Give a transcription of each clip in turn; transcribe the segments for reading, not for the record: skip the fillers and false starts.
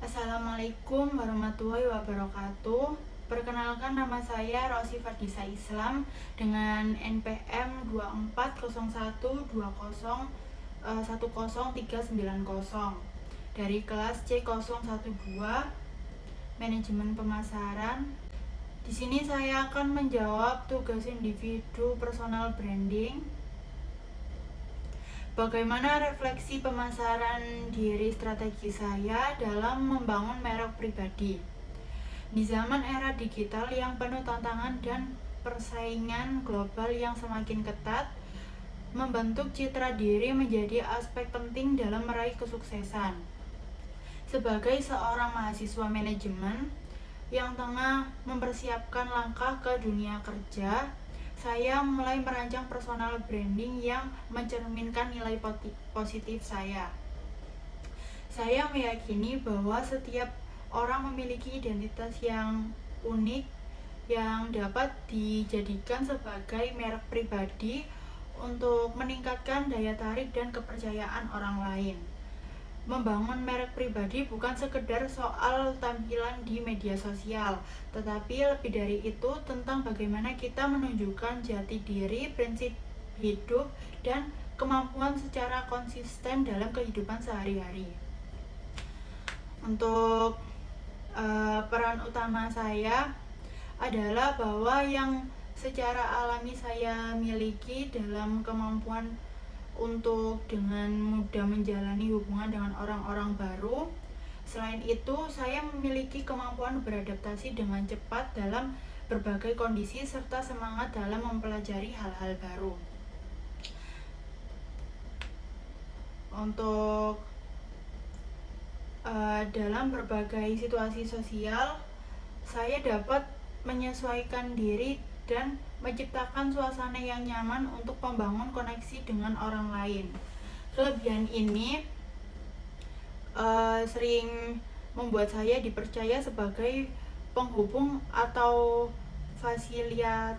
Assalamualaikum warahmatullahi wabarakatuh. Perkenalkan, nama saya Rosi Fardisa Islam dengan NPM 240120100390 dari kelas C012 Manajemen Pemasaran. Di sini saya akan menjawab tugas individu personal branding. Bagaimana refleksi pemasaran diri strategi saya dalam membangun merek pribadi? Di zaman era digital yang penuh tantangan dan persaingan global yang semakin ketat, membentuk citra diri menjadi aspek penting dalam meraih kesuksesan. Sebagai seorang mahasiswa manajemen yang tengah mempersiapkan langkah ke dunia kerja, saya mulai merancang personal branding yang mencerminkan nilai positif saya. Saya meyakini bahwa setiap orang memiliki identitas yang unik yang dapat dijadikan sebagai merek pribadi untuk meningkatkan daya tarik dan kepercayaan orang lain. Membangun merek pribadi bukan sekedar soal tampilan di media sosial, tetapi lebih dari itu tentang bagaimana kita menunjukkan jati diri, prinsip hidup, dan kemampuan secara konsisten dalam kehidupan sehari-hari. Untuk peran utama saya adalah bahwa yang secara alami saya miliki dalam kemampuan untuk dengan mudah menjalani hubungan dengan orang-orang baru. Selain itu, saya memiliki kemampuan beradaptasi dengan cepat dalam berbagai kondisi serta semangat dalam mempelajari hal-hal baru. Untuk dalam berbagai situasi sosial, saya dapat menyesuaikan diri dan menciptakan suasana yang nyaman untuk membangun koneksi dengan orang lain. Kelebihan ini sering membuat saya dipercaya sebagai penghubung atau fasilitator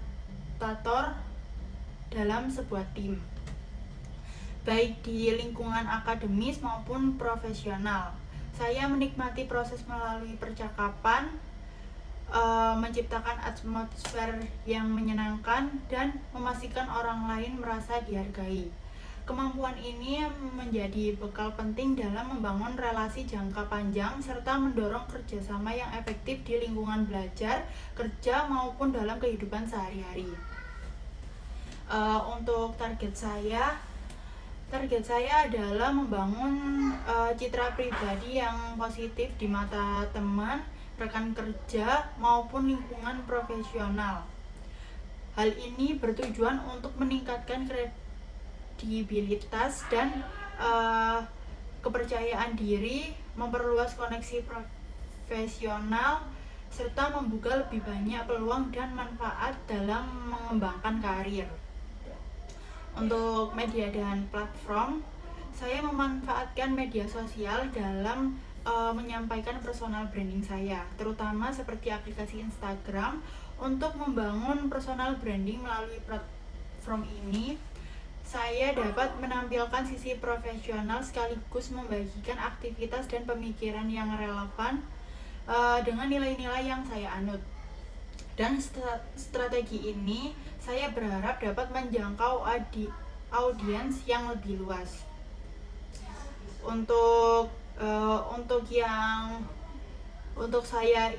dalam sebuah tim, baik di lingkungan akademis maupun profesional. Saya menikmati proses melalui percakapan, menciptakan atmosfer yang menyenangkan, dan memastikan orang lain merasa dihargai. Kemampuan ini menjadi bekal penting dalam membangun relasi jangka panjang serta mendorong kerjasama yang efektif di lingkungan belajar, kerja, maupun dalam kehidupan sehari-hari. Untuk target saya adalah membangun citra pribadi yang positif di mata teman, rekan kerja, maupun lingkungan profesional. Hal ini bertujuan untuk meningkatkan kredibilitas dan kepercayaan diri, memperluas koneksi profesional, serta membuka lebih banyak peluang dan manfaat dalam mengembangkan karir. Untuk media dan platform, saya memanfaatkan media sosial dalam menyampaikan personal branding saya, terutama seperti aplikasi Instagram. Untuk membangun personal branding melalui platform ini, saya dapat menampilkan sisi profesional sekaligus membagikan aktivitas dan pemikiran yang relevan dengan nilai-nilai yang saya anut. Dan strategi ini saya berharap dapat menjangkau audiens yang lebih luas. Untuk saya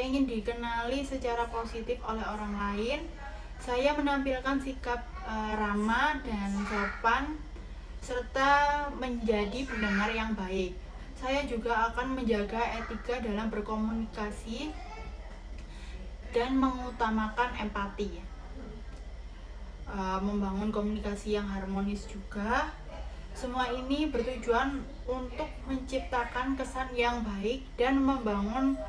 ingin dikenali secara positif oleh orang lain, saya menampilkan sikap ramah dan sopan serta menjadi pendengar yang baik. Saya juga akan menjaga etika dalam berkomunikasi dan mengutamakan empati, membangun komunikasi yang harmonis juga. Semua ini bertujuan untuk menciptakan kesan yang baik dan membangun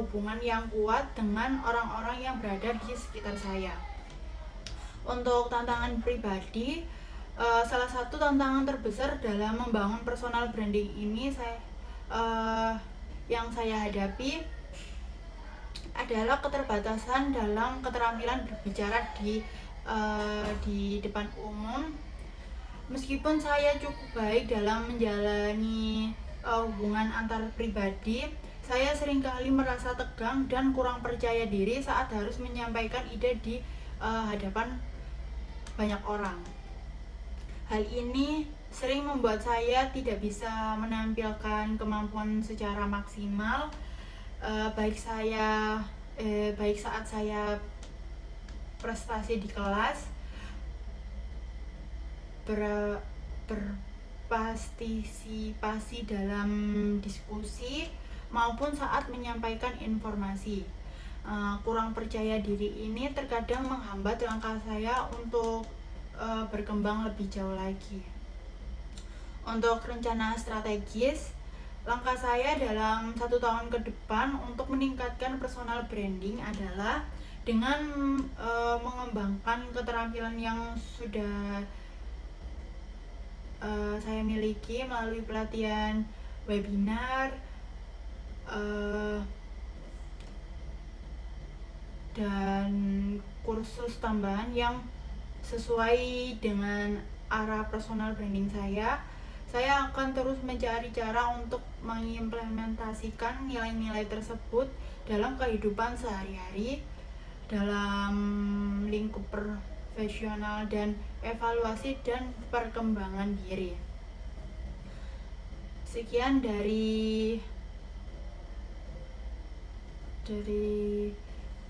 hubungan yang kuat dengan orang-orang yang berada di sekitar saya. Untuk tantangan pribadi, salah satu tantangan terbesar dalam membangun personal branding ini yang saya hadapi adalah keterbatasan dalam keterampilan berbicara di depan umum. Meskipun saya cukup baik dalam menjalani hubungan antar pribadi, saya seringkali merasa tegang dan kurang percaya diri saat harus menyampaikan ide di hadapan banyak orang. Hal ini sering membuat saya tidak bisa menampilkan kemampuan secara maksimal, baik saat saya prestasi di kelas, berpartisipasi dalam diskusi, maupun saat menyampaikan informasi. Kurang percaya diri ini terkadang menghambat langkah saya untuk berkembang lebih jauh lagi. Untuk rencana strategis, langkah saya dalam 1 tahun ke depan untuk meningkatkan personal branding adalah dengan mengembangkan keterampilan yang sudah saya miliki melalui pelatihan webinar dan kursus tambahan yang sesuai dengan arah personal branding saya. Saya akan terus mencari cara untuk mengimplementasikan nilai-nilai tersebut dalam kehidupan sehari-hari, dalam lingkup profesional dan evaluasi dan perkembangan diri. Sekian dari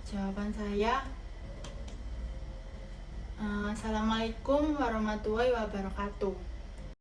jawaban saya. Assalamualaikum warahmatullahi wabarakatuh.